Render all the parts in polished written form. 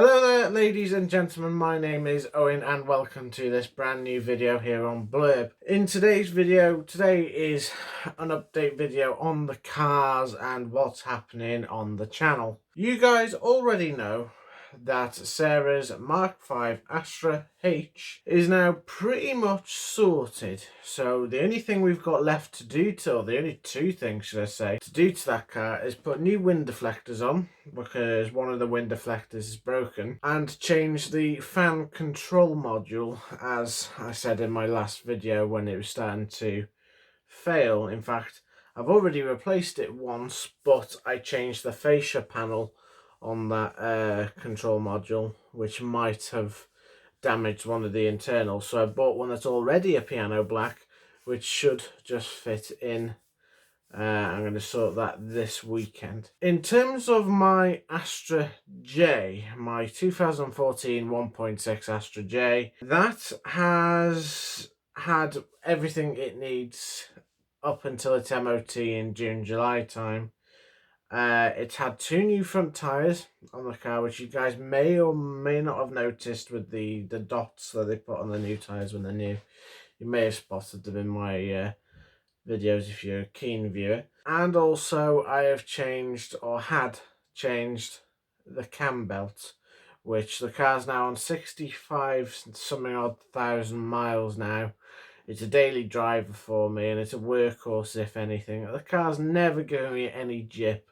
Hello there, ladies and gentlemen, my name is Owen and welcome to this brand new video here on Blurb. In today's video, today is an update video on the cars and what's happening on the channel. You guys already know that Sarah's Mark V Astra H is now pretty much sorted. So the only thing we've got left to do the only two things should I say, to do to that car is put new wind deflectors on, because one of the wind deflectors is broken, and change the fan control module, as I said in my last video when it was starting to fail. In fact, I've already replaced it once, but I changed the fascia panel on that control module, which might have damaged one of the internals. So I bought one that's already a piano black, which should just fit in. I'm going to sort that this weekend. In terms of my Astra J, my 2014 1.6 Astra J, that has had everything it needs up until its MOT in June, July time. It's had two new front tyres on the car, which you guys may or may not have noticed with the dots that they put on the new tyres when they're new. You may have spotted them in my videos if you're a keen viewer. And also I have changed, or had changed, the cam belt, which the car's now on 65 something odd thousand miles now. It's a daily driver for me and it's a workhorse if anything. The car's never given me any jip.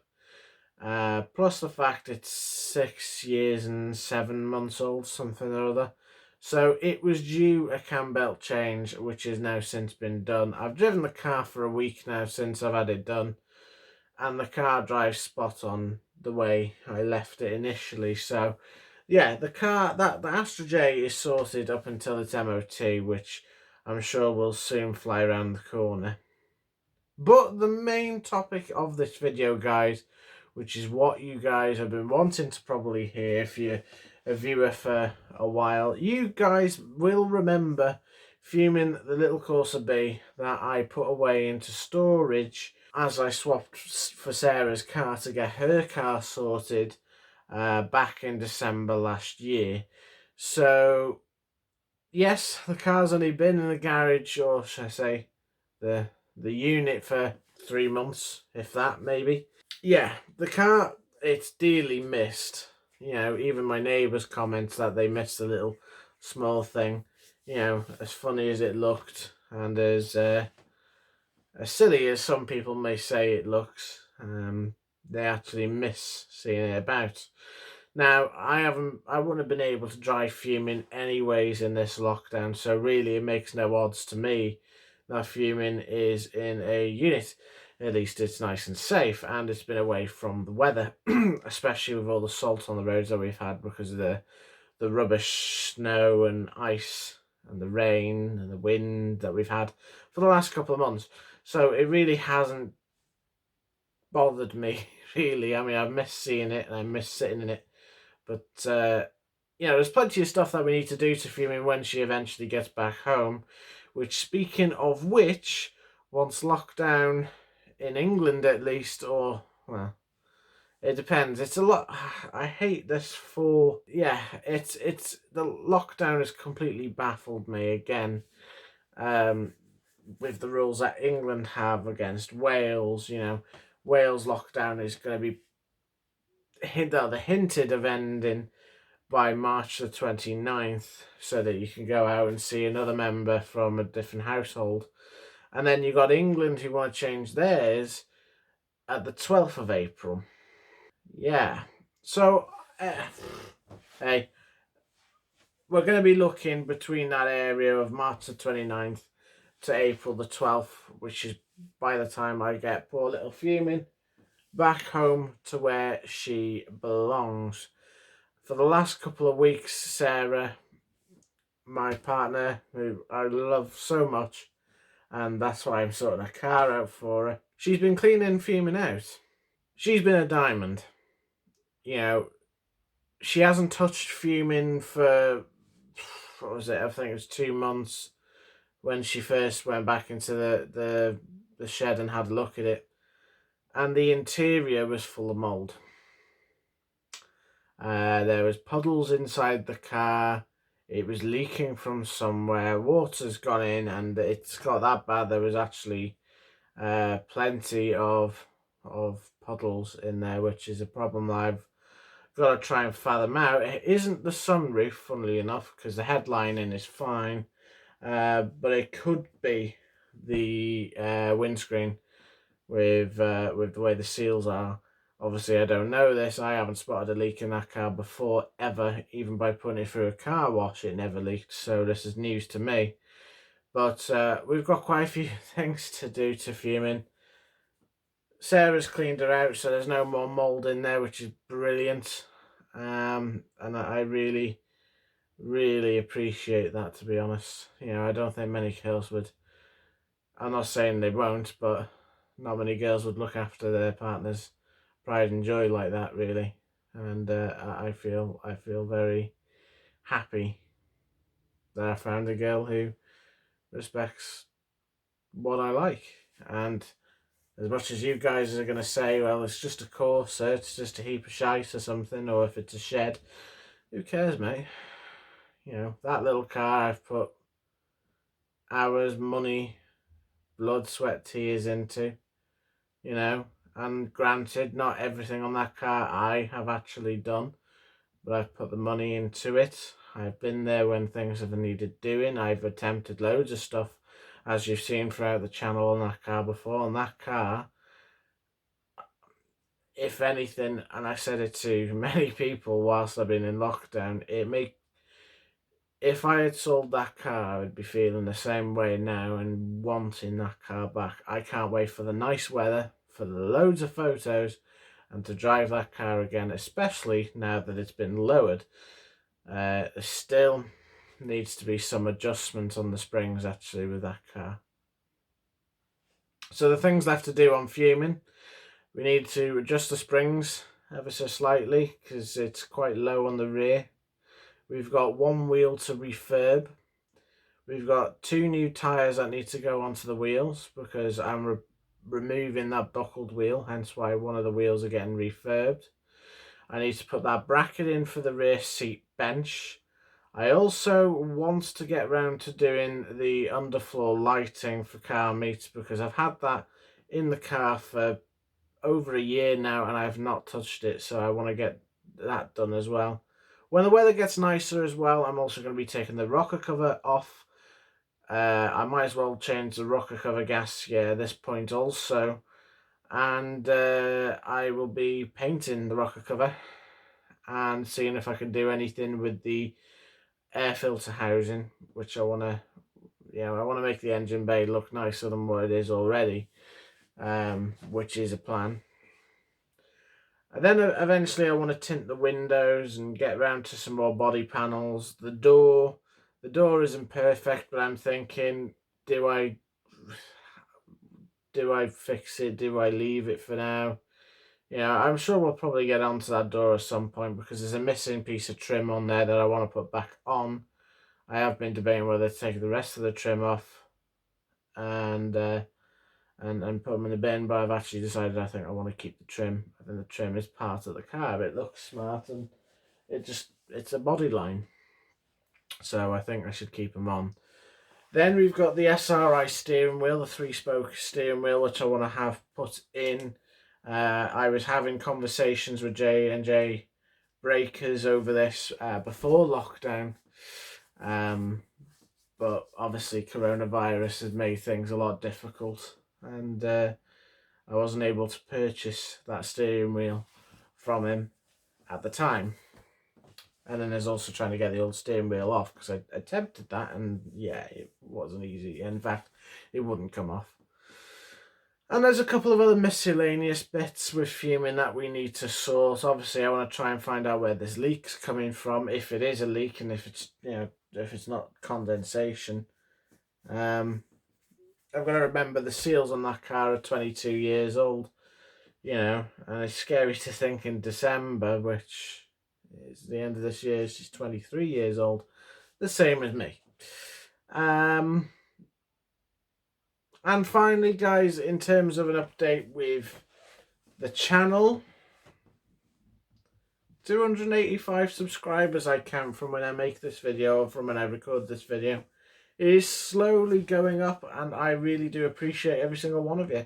Plus the fact it's 6 years and 7 months old, something or other. So it was due a cam belt change, which has now since been done. I've driven the car for a week now since I've had it done, and the car drives spot on the way I left it initially. So yeah, the Astra J is sorted up until its MOT, which I'm sure will soon fly around the corner. But the main topic of this video, guys, which is what you guys have been wanting to probably hear if you're a viewer for a while, you guys will remember fuming the little Corsa B that I put away into storage as I swapped for Sarah's car to get her car sorted back in December last year. So yes, the car's only been in the garage, or should I say the unit, for 3 months, if that, maybe. Yeah, the car, it's dearly missed. You know, even my neighbours comment that they missed the little small thing. You know, as funny as it looked, and as silly as some people may say it looks, they actually miss seeing it about. Now, I wouldn't have been able to drive fuming anyways in this lockdown, so really it makes no odds to me that fuming is in a unit. At least it's nice and safe, and it's been away from the weather, especially with all the salt on the roads that we've had because of the rubbish snow and ice and the rain and the wind that we've had for the last couple of months. So it really hasn't bothered me, really. I mean, I've missed seeing it and I miss sitting in it, but you know, there's plenty of stuff that we need to do to fuming when she eventually gets back home. Which, speaking of which, once lockdown in England at least, or, well, it depends. It's a lot. I hate this for, yeah, it's the lockdown has completely baffled me again, with the rules that England have against Wales. You know, Wales lockdown is going to be the hinted of ending by March the 29th, so that you can go out and see another member from a different household. And then you got England who want to change theirs at the 12th of April. Yeah. So, hey, we're going to be looking between that area of March the 29th to April the 12th, which is by the time I get poor little fuming back home to where she belongs. For the last couple of weeks, Sarah, my partner, who I love so much, and that's why I'm sorting a car out for her, she's been cleaning fuming out. She's been a diamond. You know, she hasn't touched fuming for, what was it, I think it was 2 months when she first went back into the shed and had a look at it, and the interior was full of mould. There was puddles inside the car. It was leaking from somewhere. Water's gone in, and it's got that bad. There was actually plenty of puddles in there, which is a problem that I've got to try and fathom out. It isn't the sunroof, funnily enough, because the headlining is fine, but it could be the windscreen with the way the seals are. Obviously, I don't know this. I haven't spotted a leak in that car before, ever. Even by putting it through a car wash, it never leaked. So this is news to me. But we've got quite a few things to do to fuming. Sarah's cleaned her out, so there's no more mould in there, which is brilliant. And I really, really appreciate that, to be honest. You know, I don't think many girls would. I'm not saying they won't, but not many girls would look after their partner's pride and joy like that, really. And I feel very happy that I found a girl who respects what I like. And as much as you guys are going to say, well, it's just a Corsa, it's just a heap of shite or something, or if it's a shed, who cares, mate? You know, that little car I've put hours, money, blood, sweat, tears into, you know. And granted, not everything on that car I have actually done, but I've put the money into it. I've been there when things have needed doing. I've attempted loads of stuff, as you've seen throughout the channel, on that car before. On that car, if anything, and I said it to many people whilst I've been in lockdown, if I had sold that car, I'd be feeling the same way now and wanting that car back. I can't wait for the nice weather, for the loads of photos, and to drive that car again, especially now that it's been lowered. There still needs to be some adjustment on the springs, actually, with that car. So the things left to do on fuming, we need to adjust the springs ever so slightly because it's quite low on the rear. We've got one wheel to refurb. We've got 2 new tyres that need to go onto the wheels because I'm removing that buckled wheel, hence why one of the wheels are getting refurbed. I need to put that bracket in for the rear seat bench. I also want to get round to doing the underfloor lighting for car meets because I've had that in the car for over a year now and I have not touched it, so I want to get that done as well. When the weather gets nicer as well, I'm also going to be taking the rocker cover off. I might as well change the rocker cover gasket at this point also, and I will be painting the rocker cover and seeing if I can do anything with the air filter housing, which I want to, I want to make the engine bay look nicer than what it is already, which is a plan. And then eventually I want to tint the windows and get around to some more body panels. The door isn't perfect, but I'm thinking, do I fix it? Do I leave it for now? I'm sure we'll probably get onto that door at some point because there's a missing piece of trim on there that I want to put back on. I have been debating whether to take the rest of the trim off and put them in the bin, but I've actually decided I think I want to keep the trim. I think the trim is part of the car. It looks smart and it's a body line. So I think I should keep them on. Then we've got the SRI steering wheel, the 3-spoke steering wheel, which I want to have put in. I was having conversations with J&J Breakers over this before lockdown. But obviously coronavirus has made things a lot difficult, and I wasn't able to purchase that steering wheel from him at the time. And then there's also trying to get the old steering wheel off because I attempted that and yeah, it wasn't easy. In fact, it wouldn't come off. And there's a couple of other miscellaneous bits with fuming that we need to sort. Obviously, I want to try and find out where this leak's coming from, if it is a leak and if it's, if it's not condensation. I've got to remember the seals on that car are 22 years old, and it's scary to think in December, which is the end of this year, she's 23 years old, the same as me. And finally, guys, in terms of an update with the channel, 285 subscribers I count from when I make this video or from when I record this video. It is slowly going up, and I really do appreciate every single one of you.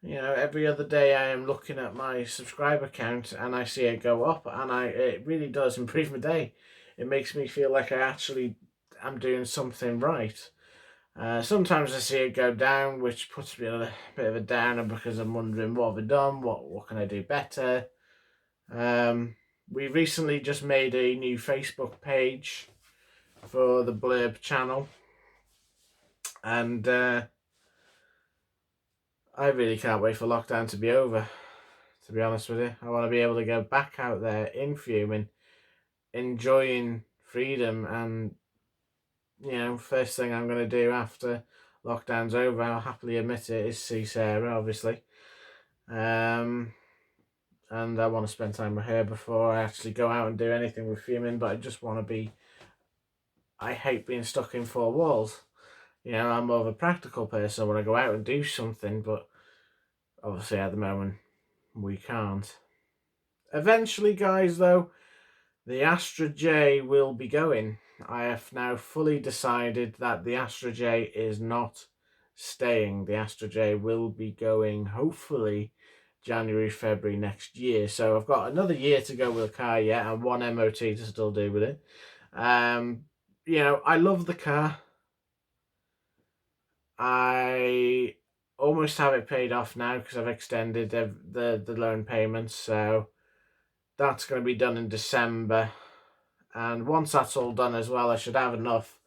You know, every other day I am looking at my subscriber count and I see it go up, and it really does improve my day. It makes me feel like I actually am doing something right. Sometimes I see it go down, which puts me on a bit of a downer because I'm wondering what have I done, what can I do better. We recently just made a new Facebook page for the Blurb channel, and I really can't wait for lockdown to be over, to be honest with you. I want to be able to go back out there in fuming, enjoying freedom, and you know, first thing I'm going to do after lockdown's over, I'll happily admit it, is see Sarah, obviously. And I want to spend time with her before I actually go out and do anything with fuming, but I just want to be... I hate being stuck in four walls. You know, I'm more of a practical person. I want to go out and do something, but obviously at the moment we can't. Eventually, guys, though, the Astra J will be going. I have now fully decided that the Astra J is not staying. The Astra J will be going, hopefully, January, February next year. So I've got another year to go with the car yet, and one MOT to still do with it. You know, I love the car. I almost have it paid off now because I've extended the loan payments, so that's going to be done in December. And once that's all done as well, I should have enough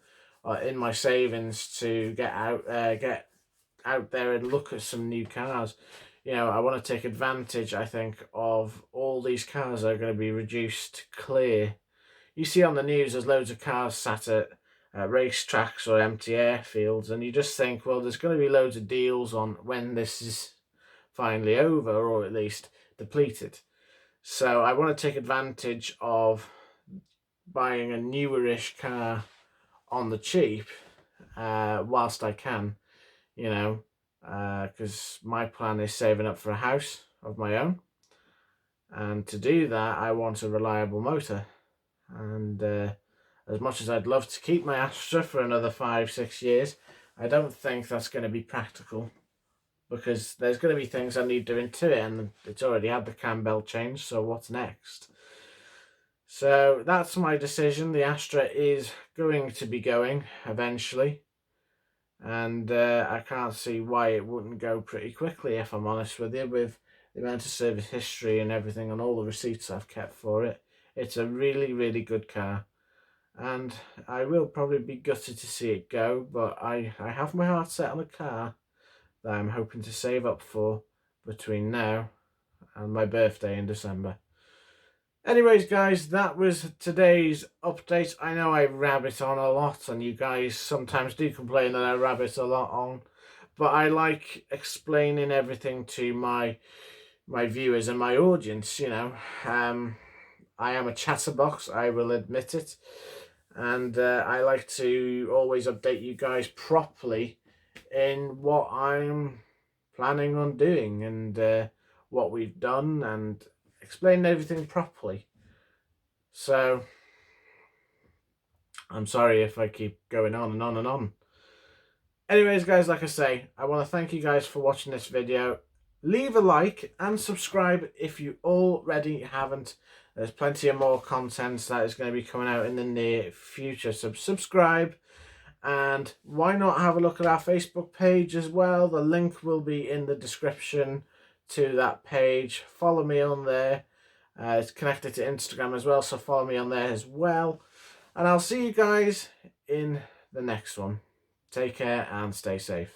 in my savings to get out there and look at some new cars. You know, I want to take advantage, I think, of all these cars that are going to be reduced clear. You see on the news, there's loads of cars sat at racetracks or empty airfields, and you just think, well, there's going to be loads of deals on when this is finally over, or at least depleted. So I want to take advantage of buying a newerish car on the cheap whilst I can, you know, because my plan is saving up for a house of my own, and to do that I want a reliable motor. And as much as I'd love to keep my Astra for another 5-6 years, I don't think that's going to be practical, because there's going to be things I need doing to it, and it's already had the cam belt changed, so what's next? So that's my decision. The Astra is going to be going eventually, and I can't see why it wouldn't go pretty quickly, if I'm honest with you, with the amount of service history and everything and all the receipts I've kept for it. It's a really, really good car, and I will probably be gutted to see it go, but I have my heart set on a car that I'm hoping to save up for between now and my birthday in December. Anyways, guys, that was today's update. I know I rabbit on a lot, and you guys sometimes do complain that I rabbit a lot on, but I like explaining everything to my viewers and my audience, you know. I am a chatterbox, I will admit it, and I like to always update you guys properly in what I'm planning on doing, and what we've done, and explain everything properly. So I'm sorry if I keep going on and on and on. Anyways, guys, like I say, I want to thank you guys for watching this video. Leave a like and subscribe if you already haven't. There's plenty of more content that is going to be coming out in the near future, so subscribe. And why not have a look at our Facebook page as well? The link will be in the description to that page. Follow me on there. It's connected to Instagram as well, so follow me on there as well. And I'll see you guys in the next one. Take care and stay safe.